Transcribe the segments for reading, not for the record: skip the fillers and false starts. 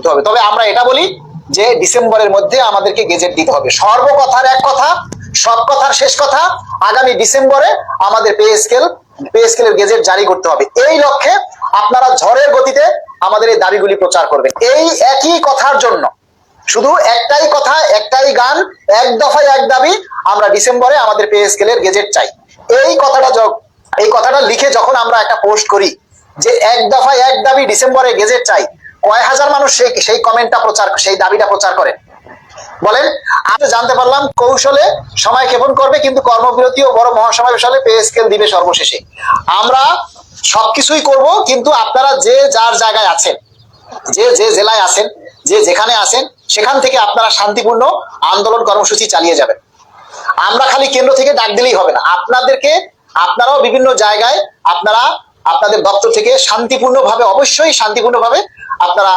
দিতে হবে। তবে আমরা এটা বলি যে ডিসেম্বরের মধ্যে আমাদেরকে গেজেট দিতে হবে। সর্বকথার এক কথা, সব কথার শেষ কথা, আগামী ডিসেম্বরে আমাদের পে স্কেলের গেজেট জারি করতে হবে। এই লক্ষ্যে আপনারা ঝড়ের গতিতে আমাদের এই দাবিগুলি প্রচার করবেন। এই একই কথার জন্য শুধু একটাই কথা, একটাই গান, এক দফায় এক দাবি, আমরা ডিসেম্বরে আমাদের পে স্কেলের গেজেট চাই। এই কথাটা লিখে যখন আমরা একটা পোস্ট করি যে এক দফায় এক দাবি, ডিসেম্বরে গেজেট চাই, কয় হাজার মানুষ সেই কমেন্টটা সেই দাবিটা প্রচার করেন বলেন? আমি জানতে পারলাম কৌশলে সময় ক্ষেপণ করবে, কিন্তু কর্মবিরতি ও বড় মহাসমাবেশ হলে পে স্কেল দিবে সর্বশেষে। আমরা সবকিছুই করব, কিন্তু আপনারা যে যার জায়গায় আছেন, যে জেলায় আছেন, যে যেখানে আছেন, সেখান থেকে আপনারা শান্তিপূর্ণ আন্দোলন কর্মসূচি চালিয়ে যাবেন। আমরা খালি কেন্দ্র থেকে ডাক দিলেই হবে না, আপনারাও বিভিন্ন জায়গায় আপনাদের দপ্তর থেকে শান্তিপূর্ণভাবে, অবশ্যই শান্তিপূর্ণভাবে আপনারা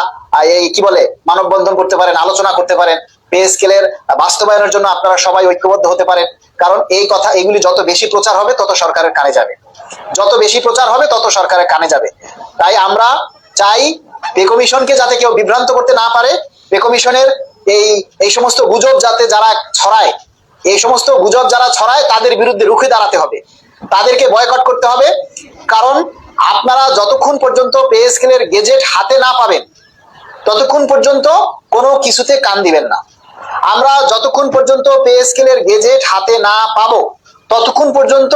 এই কি বলে মানববন্ধন করতে পারেন, আলোচনা করতে পারেন। পে স্কেলের বাস্তবায়নের জন্য আপনারা সবাই ঐক্যবদ্ধ হতে পারেন। কারণ এগুলি যত বেশি প্রচার হবে তত সরকারের কানে যাবে, যত বেশি প্রচার হবে তত সরকারের কানে যাবে। তাই আমরা চাই পে কমিশনকে যাতে কেউ বিভ্রান্ত করতে না পারে। পে কমিশনের এই সমস্ত গুজব যাতে যারা ছড়ায়, তাদের বিরুদ্ধে রুখে দাঁড়াতে হবে, তাদেরকে বয়কট করতে হবে। কারণ আপনারা যতক্ষণ পর্যন্ত পে স্কেলের গেজেট হাতে না পাবেন ততক্ষণ পর্যন্ত কোনো কিছুতে কান দিবেন না। আমরা যতক্ষণ পর্যন্ত পে স্কেলের গেজেট হাতে না পাবো ততক্ষণ পর্যন্ত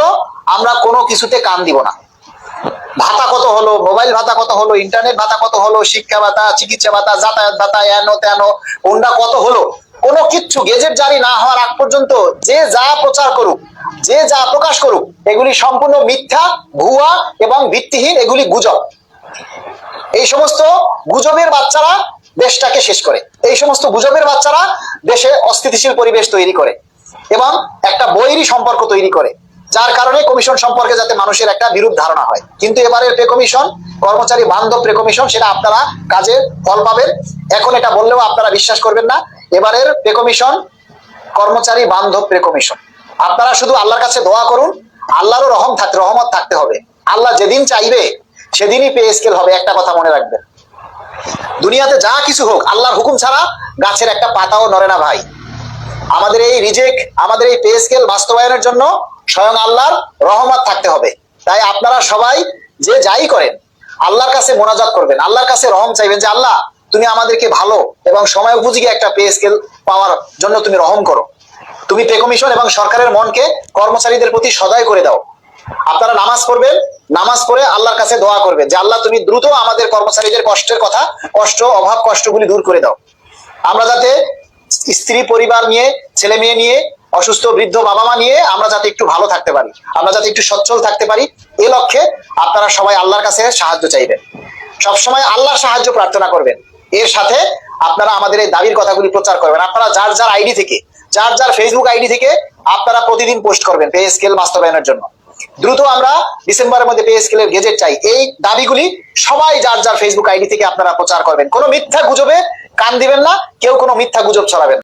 আমরা কোনো কিছুতে কান দিব না। ভাতা কত হলো, মোবাইল ভাতা কত হলো, ইন্টারনেট ভাতা কত হলো, শিক্ষা ভাতা, চিকিৎসা ভাতা, যাতায়াত ভাতা, এনো তেনো কোনটা কত হলো, কোনো কিচ্ছু গেজেট জারি না হওয়ার আগ পর্যন্ত যে যা প্রচার করুক, যে যা প্রকাশ করুক, এগুলি সম্পূর্ণ মিথ্যা, ভুয়া এবং ভিত্তিহীন, এগুলি গুজব। এই সমস্ত গুজবের বাচ্চারা দেশটাকে শেষ করে, এই সমস্ত গুজবের বাচ্চারা দেশে অস্থিতিশীল পরিবেশ তৈরি করে এবং একটা বৈরী সম্পর্ক তৈরি করে, যার কারণে কমিশন সম্পর্কে যাতে মানুষের একটা বিরূপ ধারণা হয়। কিন্তু এবারের পে কমিশন কর্মচারী বান্ধব পে কমিশন, সেটা আপনারা কাজে ফল পাবেন। এখন এটা বললেও আপনারা বিশ্বাস করবেন না। এবারের পে কমিশন কর্মচারী বান্ধব পে কমিশন। আপনারা শুধু আল্লাহর কাছে দোয়া করুন, আল্লাহরও রহমত থাকতে হবে। আল্লাহ যেদিন চাইবে সেদিনই পে স্কেল হবে। একটা কথা মনে রাখবেন, দুনিয়াতে যা কিছু হোক, আল্লাহর হুকুম ছাড়া গাছের একটা পাতাও নড়ে না ভাই। আমাদের এই পে স্কেল বাস্তবায়নের জন্য স্বয়ং আল্লাহর রহমত থাকতে হবে। তাই আপনারা সবাই যে যাই করেন আল্লাহর কাছে মোনাজাত করবেন, আল্লাহর কাছে রহম চাইবেন যে আল্লাহ তুমি আমাদেরকে ভালো এবং সময় উপযোগী একটা পে স্কেল পাওয়ার জন্য তুমি রহম করো। তুমি পে কমিশন এবং সরকারের মনকে কর্মচারীদের প্রতি সদয় করে দাও। আপনারা নামাজ পড়বেন, নামাজ পড়ে আল্লাহর কাছে দোয়া করবেন যে আল্লাহ তুমি দ্রুত আমাদের কর্মচারীদের অভাব কষ্টগুলি দূর করে দাও। আমরা যাতে স্ত্রী পরিবার নিয়ে, ছেলে মেয়ে নিয়ে, অসুস্থ বৃদ্ধ বাবা মা নিয়ে আমরা যাতে একটু ভালো থাকতে পারি, আমরা যাতে একটু সচ্ছল থাকতে পারি, এ লক্ষ্যে আপনারা সবাই আল্লাহর কাছে সাহায্য চাইবেন, সবসময় আল্লাহর সাহায্য প্রার্থনা করবেন। এর সাথে আপনারা আমাদের এই দাবির কথাগুলি প্রচার করবেন। আপনারা যার আইডি থেকে, যার ফেসবুক আইডি থেকে আপনারা প্রতিদিন পোস্ট করবেন পে স্কেল বাস্তবায়নের জন্য। দ্রুত আমরা ডিসেম্বরের মধ্যে পে স্কেলের গেজেট চাই, এই দাবিগুলি সবাই যার ফেসবুক আইডি থেকে আপনারা প্রচার করবেন। কোনো মিথ্যা গুজবে কান দিবেন না, কেউ কোনো মিথ্যা গুজব ছড়াবেন।